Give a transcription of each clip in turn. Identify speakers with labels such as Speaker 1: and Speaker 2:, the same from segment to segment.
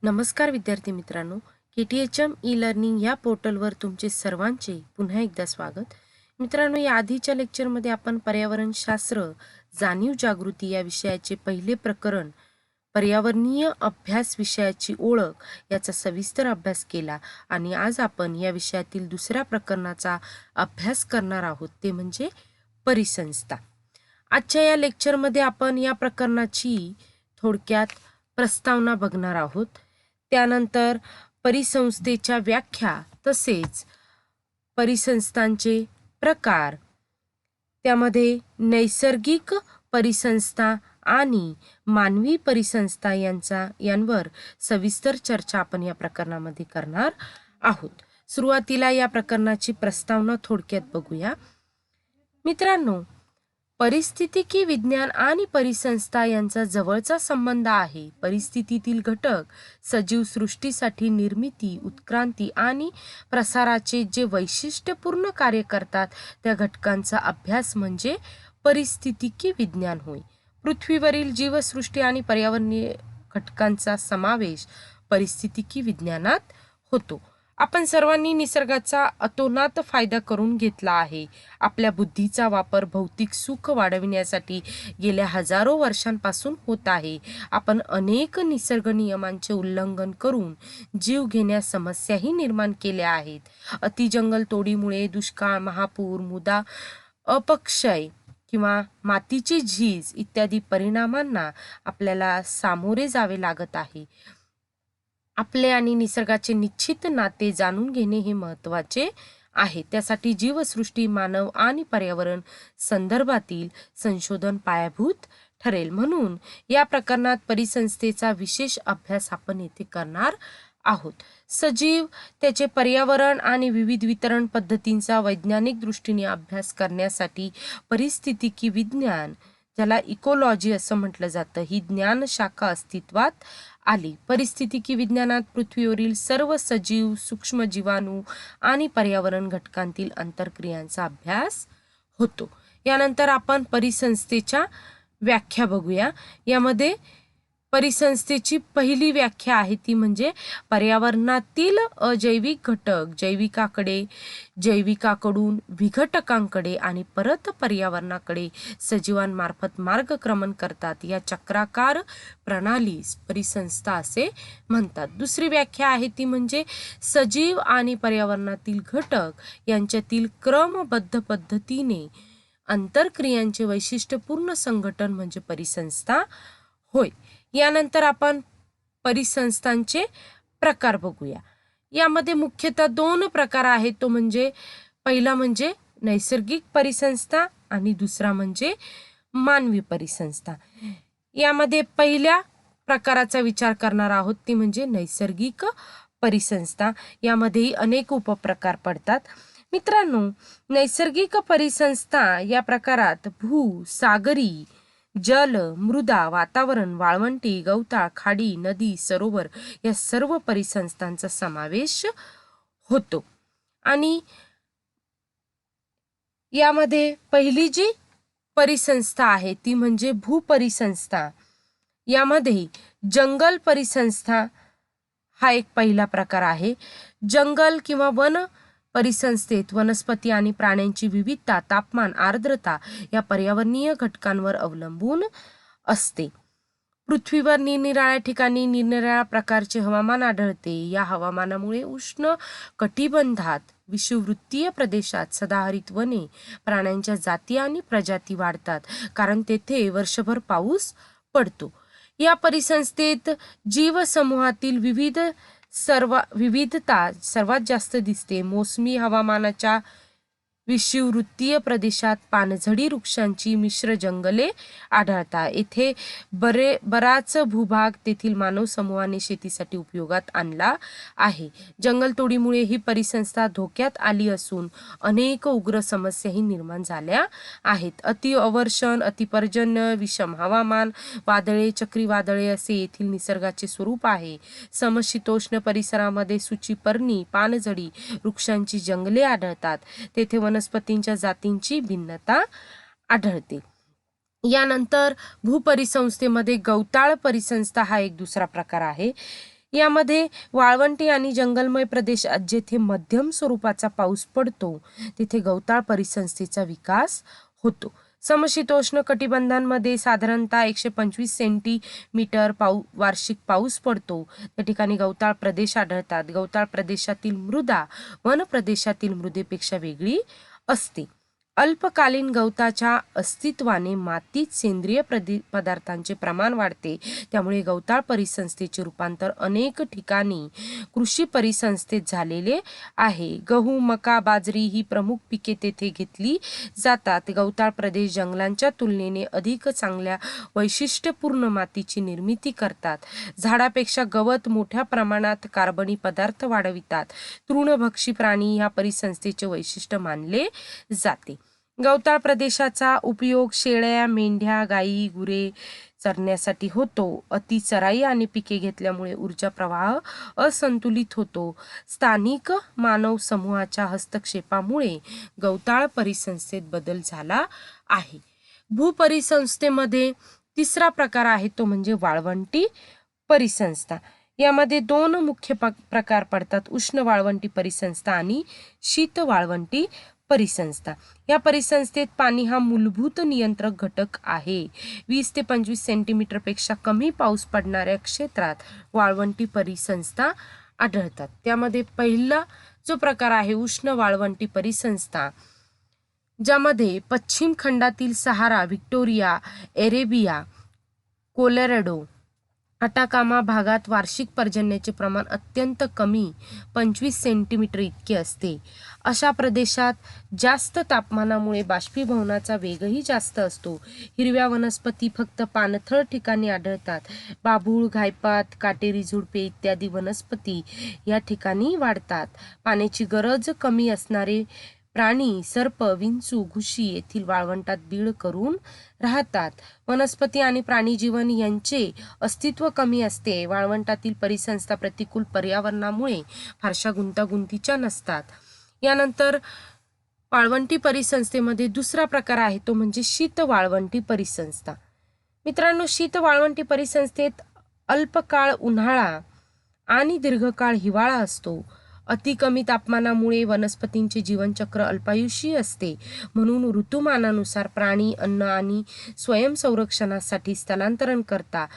Speaker 1: नमस्कार विद्यार्थी मित्रांनो, KTHM ई-लर्निंग या पोर्टलवर तुमचे सर्वांचे पुन्हा एकदा स्वागत. मित्रांनो, या आधीच्या लेक्चरमध्ये आपण पर्यावरणशास्त्र जाणीव जागृती या विषयाचे पहिले प्रकरण पर्यावरणीय अभ्यास विषयाची ओळख याचा सविस्तर अभ्यास केला आणि आज आपण या विषयातील दुसऱ्या प्रकरणाचा अभ्यास करणार आहोत, ते म्हणजे परिसंस्था. आजच्या या लेक्चरमध्ये आपण या प्रकरणाची थोडक्यात प्रस्तावना बघणार आहोत. त्यानंतर परिसंस्थेच्या व्याख्या, तसेच परिसंस्थांचे प्रकार, त्यामध्ये नैसर्गिक परिसंस्था आणि मानवी परिसंस्था यांवर सविस्तर चर्चा आपण या प्रकरणामध्ये करणार आहोत. सुरुवातीला या प्रकरणाची प्रस्तावना थोडक्यात बघूया. मित्रांनो, परिस्थितिकी विज्ञान आणि परिसंस्था यांचा जवळचा संबंध आहे. परिस्थितीतील घटक सजीव सृष्टीसाठी निर्मिती, उत्क्रांती आणि प्रसाराचे जे वैशिष्ट्यपूर्ण कार्य करतात त्या घटकांचा अभ्यास म्हणजे परिस्थितिकी विज्ञान होय. पृथ्वीवरील जीवसृष्टी आणि पर्यावरणीय घटकांचा समावेश परिस्थितिकी विज्ञानात होतो. आपण सर्वांनी निसर्गाचा अतोनात फायदा करून घेतला आहे. आपल्या बुद्धीचा वापर भौतिक सुख वाढविण्यासाठी गेल्या हजारो वर्षांपासून होत आहे. आपण अनेक निसर्ग नियमांचे उल्लंघन करून जीव घेण्या समस्याही निर्माण केल्या आहेत. अतिजंगल तोडीमुळे दुष्काळ, महापूर, मृदा अपक्षय किंवा मातीची झीज इत्यादी परिणामांना आपल्याला सामोरे जावे लागत आहे. आपले आणि निसर्गाचे निश्चित नाते जाणून घेणे हे महत्त्वाचे आहे. त्यासाठी जीवसृष्टी, मानव आणि पर्यावरण संदर्भातील संशोधन पायाभूत ठरेल. म्हणून या प्रकरणात परिसंस्थेचा विशेष अभ्यास आपण येथे करणार आहोत. सजीव, त्याचे पर्यावरण आणि विविध वितरण पद्धतींचा वैज्ञानिक दृष्टीने अभ्यास करण्यासाठी परिस्थितिकी विज्ञान, ज्याला इकोलॉजी असं म्हटलं जातं, ही ज्ञान शाखा अस्तित्वात आली. परिस्थितिकी विज्ञानात पृथ्वीवरील सर्व सजीव, सूक्ष्म जीवाणू आणि पर्यावरण घटकांतील आंतरक्रियांचा अभ्यास होतो. यानंतर आपण परिसंस्थेच्या व्याख्या बघूया. यामध्ये परिसंस्थेची पहिली व्याख्या आहे ती म्हणजे पर्यावरणातील अजैविक घटक जैविकाकडून विघटकांकडे आणि परत पर्यावरणाकडे सजीवांमार्फत मार्गक्रमण करतात. या चक्राकार प्रणालीस परिसंस्था असे म्हणतात. दुसरी व्याख्या आहे ती म्हणजे सजीव आणि पर्यावरणातील घटक यांच्यातील क्रमबद्ध पद्धतीने आंतरक्रियांचे वैशिष्ट्यपूर्ण संघटन म्हणजे परिसंस्था होय. यानंतर आपण परिसंस्थांचे प्रकार बघूया. यामध्ये मुख्यतः दोन प्रकार आहेत. तो म्हणजे पहिला म्हणजे नैसर्गिक परिसंस्था आणि दुसरा म्हणजे मानवी परिसंस्था. यामध्ये पहिल्या प्रकाराचा विचार करणार आहोत ती म्हणजे नैसर्गिक परिसंस्था. यामध्येही अनेक उपप्रकार पडतात. मित्रांनो, नैसर्गिक परिसंस्था या प्रकारात भू, सागरी, जल, मृदा, वातावरण, वाळवंटी, गवताळ, खाडी, नदी, सरोवर या सर्व परिसंस्थांचा समावेश होतो. आणि यामध्ये पहिली जी परिसंस्था आहे ती म्हणजे भूपरिसंस्था. यामध्ये जंगल परिसंस्था हा एक पहिला प्रकार आहे. जंगल किंवा वन परिसंस्थेत वनस्पती आणि प्राण्यांची विविधता, तापमान, आर्द्रता या पर्यावरणीय घटकांवर अवलंबून असते. पृथ्वीवर निरनिराळ्या ठिकाणी निरनिराळ्या प्रकारचे हवामान आढळते. या हवामानामुळे उष्ण कटिबंधात विषुववृत्तीय प्रदेशात सदाहरित वने, प्राण्यांच्या जाती आणि प्रजाती वाढतात, कारण तेथे वर्षभर पाऊस पडतो. या परिसंस्थेत जीवसमूहातील विविधता सर्वात जास्त दिसते. मोसमी हवामानाच्या विषुववृत्तीय प्रदेशात पानझडी वृक्षांची मिश्र जंगले आढळतात. येथे बराच भूभाग तेथील मानव समूहाने शेतीसाठी उपयोगात आणला आहे. जंगलतोडीमुळे ही परिसंस्था धोक्यात आली असून अनेक उग्र समस्याही निर्माण झाल्या आहेत. अतिवर्षण, अतिपर्जन्य, विषम हवामान, वादळे, चक्रीवादळे असे येथील निसर्गाचे स्वरूप आहे. समशीतोष्ण परिसरामध्ये सूचीपर्णी, पानझडी वृक्षांची जंगले आढळतात. तेथे वनस्पतींच्या जातींची भिन्नता आढळते. यानंतर भूपरिसंस्थेमध्ये गवताळ परिसंस्था हा एक दुसरा प्रकार आहे. यामध्ये वाळवंटी आणि जंगलमय प्रदेशात जेथे मध्यम स्वरूपाचा पाऊस पडतो तिथे गवताळ परिसंस्थेचा विकास होतो. समशीतोष्ण कटिबंधांमध्ये साधारणतः 125 सेंटीमीटर वार्षिक पाऊस पडतो. त्या ठिकाणी गवताळ प्रदेश आढळतात. गवताळ प्रदेशातील मृदा वन प्रदेशातील मृदेपेक्षा वेगळी असते. अल्पकालीन गवताच्या अस्तित्वाने मातीत सेंद्रिय पदार्थांचे प्रमाण वाढते. त्यामुळे गवताळ परिसंस्थेचे रूपांतर अनेक ठिकाणी कृषी परिसंस्थेत झालेले आहे. गहू, मका, बाजरी ही प्रमुख पिके तेथे घेतली जातात. गवताळ प्रदेश जंगलांच्या तुलनेने अधिक चांगल्या वैशिष्ट्यपूर्ण मातीची निर्मिती करतात. झाडापेक्षा गवत मोठ्या प्रमाणात कार्बनी पदार्थ वाढवितात. तृणभक्षी प्राणी ह्या परिसंस्थेचे वैशिष्ट्य मानले जाते. गवताळ प्रदेशाचा उपयोग शेळ्या, मेंढ्या, गायी, गुरे चरण्यासाठी होतो. अति चराई आणि पिके घेतल्यामुळे ऊर्जा प्रवाह असंतुलित होतो. स्थानिक मानव समूहाच्या हस्तक्षेपामुळे गवताळ परिसंस्थेत बदल झाला आहे. भूपरिसंस्थेमध्ये तिसरा प्रकार आहे तो म्हणजे वाळवंटी परिसंस्था. यामध्ये दोन मुख्य प्रकार पडतात: उष्ण वाळवंटी परिसंस्था आणि शीत वाळवंटी परिसंस्था. या परिसंस्थेत पाणी हा मूलभूत नियंत्रक घटक आहे. 20 ते 25 सेंटीमीटर पेक्षा कमी पाऊस पडणाऱ्या क्षेत्रात वाळवंटी परिसंस्था आढळतात. त्यामध्ये पहिला जो प्रकार आहे उष्ण वाळवंटी परिसंस्था, ज्यामध्ये पश्चिम खंडातील सहारा, व्हिक्टोरिया, अरेबिया, कोलोराडो, अटाकामा भागात वार्षिक पर्जन्याचे प्रमाण अत्यंत कमी 25 सेंटीमीटर इतके असते. अशा प्रदेशात जास्त तापमानामुळे बाष्पीभवनाचा वेगही जास्त असतो. हिरव्या वनस्पती फक्त पाणथळ ठिकाणी आढळतात. बाभूळ, घायपात, काटेरी झुडपे इत्यादी वनस्पती या ठिकाणी वाढतात. पाण्याची गरज कमी असणारे प्राणी, सर्प, विंचू, घुशी येथील वाळवंटात बीळ करून राहतात. वनस्पती आणि प्राणी जीवन यांचे अस्तित्व कमी असते. वाळवंटातील परिसंस्था प्रतिकूल पर्यावरणामुळे फारशा गुंतागुंतीच्या नसतात. यानंतर वाळवंटी परिसंस्थेमध्ये दुसरा प्रकार आहे तो म्हणजे शीत वाळवंटी परिसंस्था. मित्रांनो, शीत वाळवंटी परिसंस्थेत अल्पकाळ उन्हाळा आणि दीर्घकाळ हिवाळा असतो. अति कमी तापमानामुळे वनस्पतींचे जीवनचक्र अल्पायुषी असते. म्हणून ऋतुमानानुसार प्राणी अन्न आणि स्वयंसंरक्षणासाठी स्थलांतरण करतात.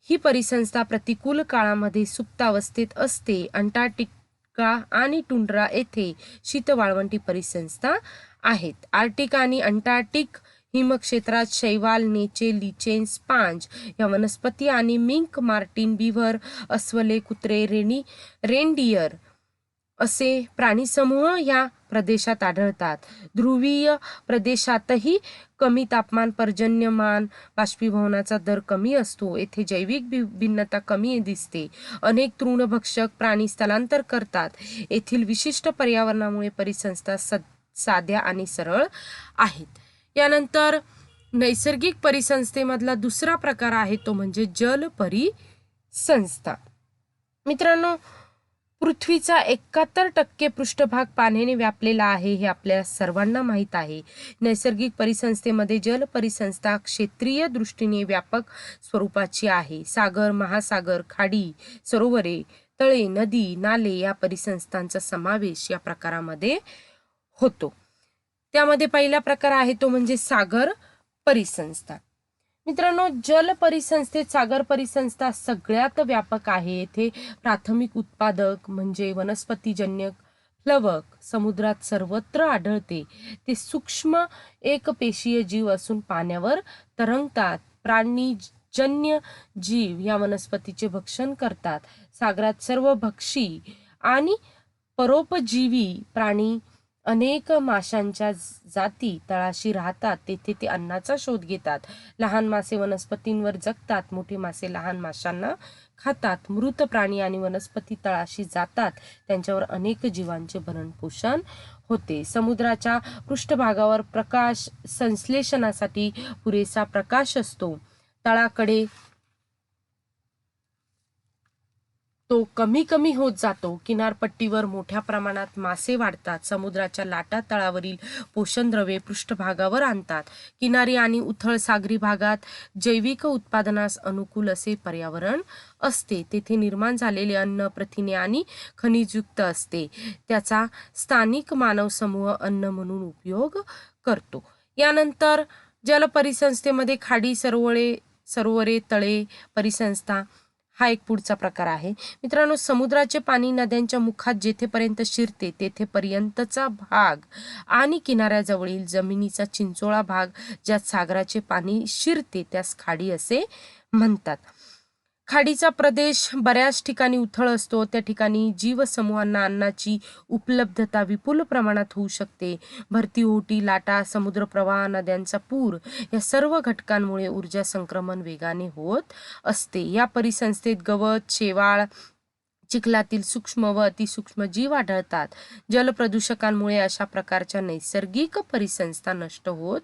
Speaker 1: ही परिसंस्था प्रतिकूल काळामध्ये सुप्त अवस्थेत असते. अंटार्क्टिका आणि टुंड्रा येथे शीत वाळवंटी परिसंस्था आहेत. आर्क्टिक आणि अंटार्क्टिक हिमक्षेत्रात शैवाल, नेचे, लिचेन, स्पांज या वनस्पती आणि मिंक, मार्टिन, बिव्हर, अस्वले, कुत्रे, रेनडियर असे प्राणीसमूह या प्रदेशात आढळतात. ध्रुवीय प्रदेशातही कमी तापमान, पर्जन्यमान, बाष्पीभवनाचा दर कमी असतो. येथे जैविक भिन्नता कमी दिसते. अनेक तृणभक्षक प्राणी स्थलांतर करतात. येथील विशिष्ट पर्यावरणामुळे परिसंस्था साध्या आणि सरळ आहेत. यानंतर नैसर्गिक परिसंस्थेमधला दुसरा प्रकार आहे तो म्हणजे जल परिसंस्था. मित्रांनो, पृथ्वीचा 71% पृष्ठभाग पाण्याने व्यापलेला आहे हे आपल्या सर्वांना माहीत आहे. नैसर्गिक परिसंस्थेमध्ये जल परिसंस्था क्षेत्रीय दृष्टीने व्यापक स्वरूपाची आहे. सागर, महासागर, खाडी, सरोवरे, तळे, नदी, नाले या परिसंस्थांचा समावेश या प्रकारामध्ये होतो. त्यामध्ये पहिला प्रकार आहे तो म्हणजे सागर परिसंस्था. मित्रांनो, जल परिसंस्थेत सागर परिसंस्था सगळ्यात व्यापक आहे. येथे प्राथमिक उत्पादक म्हणजे वनस्पतीजन्य प्लवक समुद्रात सर्वत्र आढळते. ते सूक्ष्म एकपेशीय जीव असून पाण्यावर तरंगतात. प्राणीजन्य जीव या वनस्पतीचे भक्षण करतात. सागरात सर्व भक्षी आणि परोपजीवी प्राणी अनेक माशांच्या जाती तळाशी राहतात. तेथे ते अन्नाचा शोध घेतात. लहान मासे वनस्पतींवर जगतात. मोठे मासे लहान माशांना खातात. मृत प्राणी आणि वनस्पती तळाशी जातात. त्यांच्यावर अनेक जीवांचे भरणपोषण होते. समुद्राच्या पृष्ठभागावर प्रकाश संश्लेषणासाठी पुरेसा प्रकाश असतो. तळाकडे तो कमी कमी होत जातो. किनारपट्टीवर मोठ्या प्रमाणात मासे वाढतात. समुद्राच्या लाटा तळावरील पोषणद्रव्ये पृष्ठभागावर आणतात. किनारी आणि उथळ सागरी भागात जैविक उत्पादनास अनुकूल असे पर्यावरण असते. तेथे निर्माण झालेले अन्न प्रथिने आणि खनिजयुक्त असते. त्याचा स्थानिक मानव समूह अन्न म्हणून उपयोग करतो. यानंतर जलपरिसंस्थेमध्ये खाडी, सरोवरे, तळे परिसंस्था हा एक पुढचा प्रकार आहे. मित्रांनो, समुद्राचे पाणी नद्यांच्या मुखात जेथेपर्यंत शिरते तेथेपर्यंतचा भाग आणि किनाऱ्याजवळील जमिनीचा चिंचोळा भाग ज्यात सागराचे पाणी शिरते त्यास खाडी असे म्हणतात. खाडीचा प्रदेश बऱ्याच ठिकाणी उथळ असतो. त्या ठिकाणी जीवसमूहांना अन्नाची उपलब्धता विपुल प्रमाणात होऊ शकते. भरती, ओहोटी, लाटा, समुद्र प्रवाह, नद्यांचा पूर या सर्व घटकांमुळे ऊर्जा संक्रमण वेगाने होत असते. या परिसंस्थेत गवत, शेवाळ, चिखलातील सूक्ष्म व अतिसूक्ष्म जीव आढळतात. जलप्रदूषकांमुळे अशा प्रकारच्या नैसर्गिक परिसंस्था नष्ट होत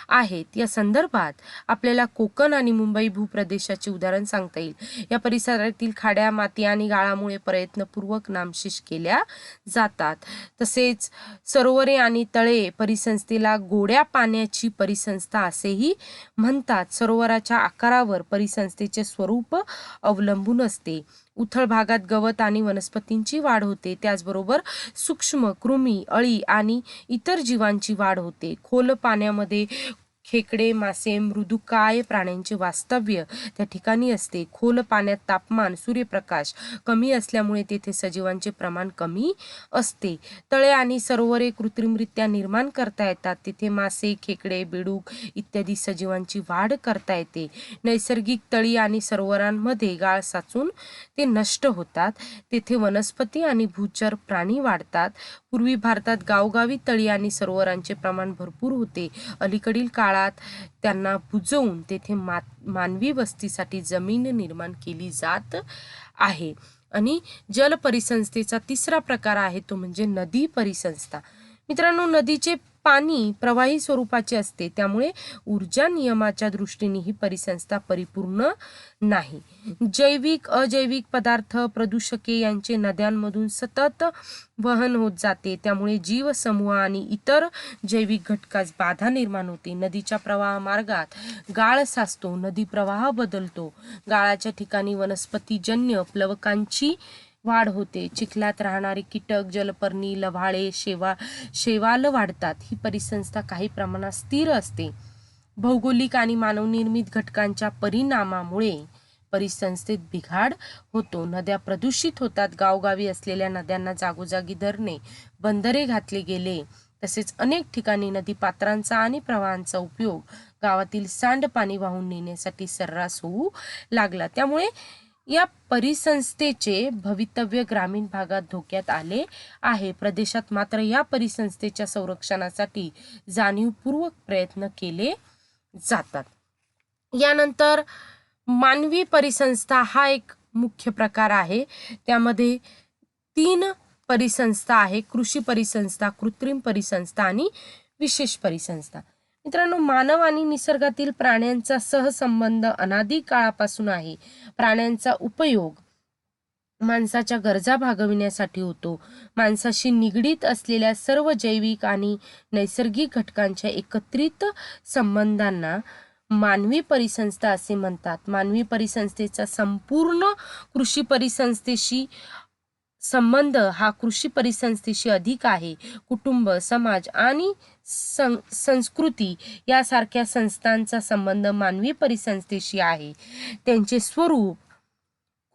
Speaker 1: आहेत. या संदर्भात आपल्याला कोकण आणि मुंबई भूप्रदेशाचे उदाहरण सांगता येईल. या परिसरातील खाड्या, माती आणि गाळामुळे प्रयत्नपूर्वक नामशेष केल्या जातात. तसेच सरोवरे आणि तळे परिसंस्थेला गोड्या पाण्याची परिसंस्था असेही म्हणतात. सरोवराच्या आकारावर परिसंस्थेचे स्वरूप अवलंबून असते. उथळ भागात गवत आणि वनस्पतींची वाढ होते. त्याचबरोबर सूक्ष्म कृमी, अळी आणि इतर जीवांची वाढ होते. खोल पाण्यामध्ये खेकडे, मासे, मृदुकाय प्राण्यांचे वास्तव्य त्या ठिकाणी असते. खोल पाण्यात तापमान, सूर्यप्रकाश कमी असल्यामुळे तेथे सजीवांचे प्रमाण कमी असते. तळे आणि सरोवरे कृत्रिमरित्या निर्माण करता येतात. तिथे मासे, खेकडे, बेडूक इत्यादी सजीवांची वाढ करता येते. नैसर्गिक तळी आणि सरोवरांमध्ये गाळ साचून ते नष्ट होतात. तेथे वनस्पती आणि भूचर प्राणी वाढतात. पूर्वी भारतात गावोगावी तळी आणि सरोवरांचे प्रमाण भरपूर होते. अलीकडील काळात त्यांना बुजवून तेथे मानवी वस्तीसाठी जमीन निर्माण केली जात आहे. आणि जल परिसंस्थेचा तिसरा प्रकार आहे तो म्हणजे नदी परिसंस्था. मित्रांनो, नदीचे पाणी प्रवाही स्वरूपाचे असते. त्यामुळे ऊर्जा नियमाच्या दृष्टीने ही परिसंस्था परिपूर्ण नाही. जैविक, अजैविक पदार्थ, प्रदूषके यांचे नद्यांमधून सतत वहन होत जाते. त्यामुळे जीवसमूह आणि इतर जैविक घटकास बाधा निर्माण होते. नदीच्या प्रवाह मार्गात गाळ साचतो. नदी प्रवाह बदलतो. गाळाच्या ठिकाणी वनस्पतीजन्य प्लवकांची वाढ होते. चिखलात राहणारे कीटक, जलपर्णी, लव्हाळे, शैवाल वाढतात. ही परिसंस्था काही प्रमाणात स्थिर असते. भौगोलिक आणि मानवनिर्मित घटकांच्या परिणामामुळे परिसंस्थेत बिघाड होतो. नद्या प्रदूषित होतात. गावोगावी असलेल्या नद्यांना जागोजागी धरणे, बंदरे घातले गेले. तसेच अनेक ठिकाणी नदीपात्रांचा आणि प्रवाहांचा उपयोग गावातील सांडपाणी वाहून नेण्यासाठी सर्रास होऊ लागला. त्यामुळे या परिसंस्थेचे भवितव्य ग्रामीण भागात धोक्यात आले आहे. प्रदेशात मात्र या परिसंस्थेच्या संरक्षणासाठी जाणीवपूर्वक प्रयत्न केले जातात. यानंतर मानवी परिसंस्था हा एक मुख्य प्रकार आहे. त्यामध्ये 3 परिसंस्था आहे: कृषी परिसंस्था, कृत्रिम परिसंस्था आणि विशेष परिसंस्था. मित्रांनो, मानव आणि निसर्गातील प्राण्यांचा सहसंबंध अनादी काळापासून आहे. प्राण्यांचा उपयोग माणसाच्या गरजा भागविण्यासाठी होतो. माणसाशी निगडीत असलेल्या सर्व जैविक आणि नैसर्गिक घटकांच्या एकत्रित संबंधांना मानवी परिसंस्था असे म्हणतात. मानवी परिसंस्थेचा संपूर्ण कृषी परिसंस्थेशी संबंध हा कृषी परिसंस्थेशी अधिक आहे. कुटुंब, समाज आणि संस्कृती यासारख्या संस्थांचा संबंध मानवी परिसंस्थेशी आहे. त्यांचे स्वरूप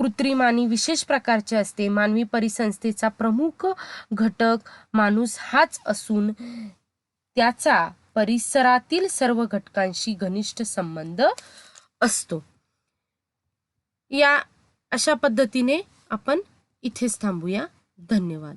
Speaker 1: कृत्रिम आणि विशेष प्रकारचे असते. मानवी परिसंस्थेचा प्रमुख घटक माणूस हाच असून त्याचा परिसरातील सर्व घटकांशी घनिष्ठ संबंध असतो. या अशा पद्धतीने आपण इथेच थांबूया. धन्यवाद.